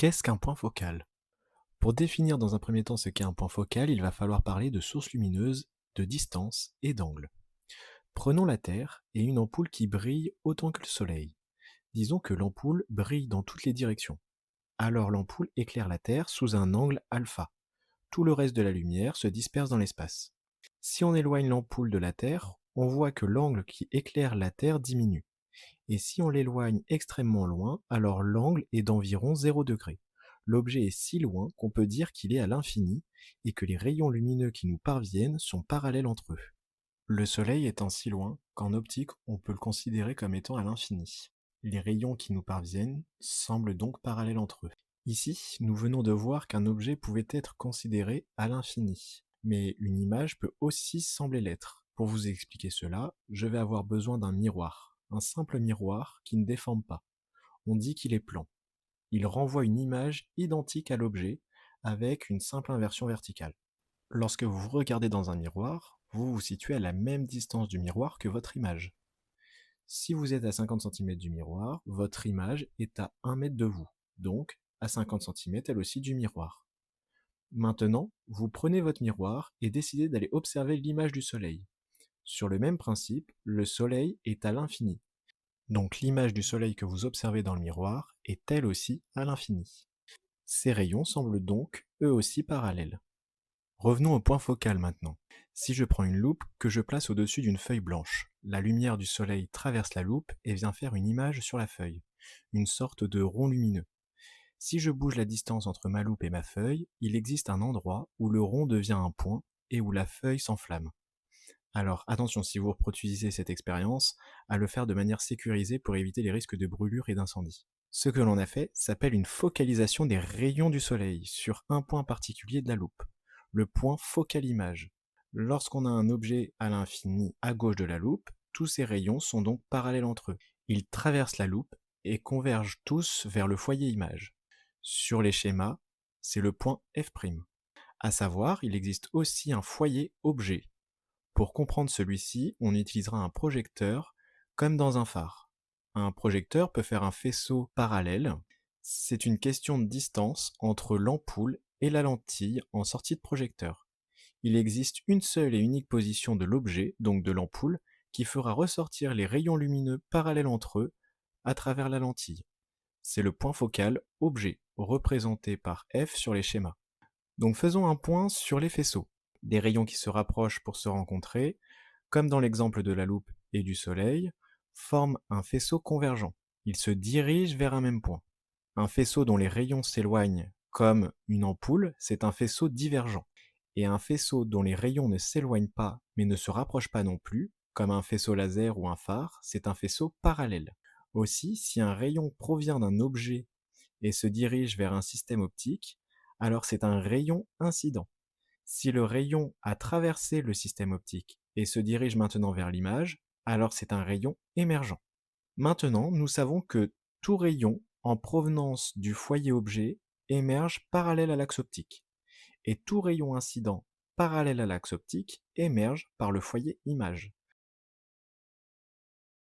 Qu'est-ce qu'un point focal? Pour définir dans un premier temps ce qu'est un point focal, il va falloir parler de source lumineuse, de distance et d'angle. Prenons la Terre et une ampoule qui brille autant que le Soleil. Disons que l'ampoule brille dans toutes les directions. Alors l'ampoule éclaire la Terre sous un angle alpha. Tout le reste de la lumière se disperse dans l'espace. Si on éloigne l'ampoule de la Terre, on voit que l'angle qui éclaire la Terre diminue. Et si on l'éloigne extrêmement loin, alors l'angle est d'environ 0 degré. L'objet est si loin qu'on peut dire qu'il est à l'infini et que les rayons lumineux qui nous parviennent sont parallèles entre eux. Le Soleil étant si loin qu'en optique on peut le considérer comme étant à l'infini. Les rayons qui nous parviennent semblent donc parallèles entre eux. Ici, nous venons de voir qu'un objet pouvait être considéré à l'infini, mais une image peut aussi sembler l'être. Pour vous expliquer cela, je vais avoir besoin d'un miroir, un simple miroir qui ne déforme pas. On dit qu'il est plan. Il renvoie une image identique à l'objet avec une simple inversion verticale. Lorsque vous vous regardez dans un miroir, vous vous situez à la même distance du miroir que votre image. Si vous êtes à 50 cm du miroir, votre image est à 1 mètre de vous, donc à 50 cm elle aussi du miroir. Maintenant, vous prenez votre miroir et décidez d'aller observer l'image du Soleil. Sur le même principe, le Soleil est à l'infini. Donc l'image du Soleil que vous observez dans le miroir est elle aussi à l'infini. Ces rayons semblent donc eux aussi parallèles. Revenons au point focal maintenant. Si je prends une loupe que je place au-dessus d'une feuille blanche, la lumière du Soleil traverse la loupe et vient faire une image sur la feuille, une sorte de rond lumineux. Si je bouge la distance entre ma loupe et ma feuille, il existe un endroit où le rond devient un point et où la feuille s'enflamme. Alors attention, si vous reproduisez cette expérience, à le faire de manière sécurisée pour éviter les risques de brûlure et d'incendie. Ce que l'on a fait s'appelle une focalisation des rayons du Soleil sur un point particulier de la loupe, le point focal image. Lorsqu'on a un objet à l'infini à gauche de la loupe, tous ces rayons sont donc parallèles entre eux. Ils traversent la loupe et convergent tous vers le foyer image. Sur les schémas, c'est le point F'. À savoir, il existe aussi un foyer objet. Pour comprendre celui-ci, on utilisera un projecteur comme dans un phare. Un projecteur peut faire un faisceau parallèle. C'est une question de distance entre l'ampoule et la lentille en sortie de projecteur. Il existe une seule et unique position de l'objet, donc de l'ampoule, qui fera ressortir les rayons lumineux parallèles entre eux à travers la lentille. C'est le point focal objet, représenté par F sur les schémas. Donc faisons un point sur les faisceaux. Des rayons qui se rapprochent pour se rencontrer, comme dans l'exemple de la loupe et du Soleil, forment un faisceau convergent. Ils se dirigent vers un même point. Un faisceau dont les rayons s'éloignent, comme une ampoule, c'est un faisceau divergent. Et un faisceau dont les rayons ne s'éloignent pas, mais ne se rapprochent pas non plus, comme un faisceau laser ou un phare, c'est un faisceau parallèle. Aussi, si un rayon provient d'un objet et se dirige vers un système optique, alors c'est un rayon incident. Si le rayon a traversé le système optique et se dirige maintenant vers l'image, alors c'est un rayon émergent. Maintenant, nous savons que tout rayon en provenance du foyer objet émerge parallèle à l'axe optique, et tout rayon incident parallèle à l'axe optique émerge par le foyer image.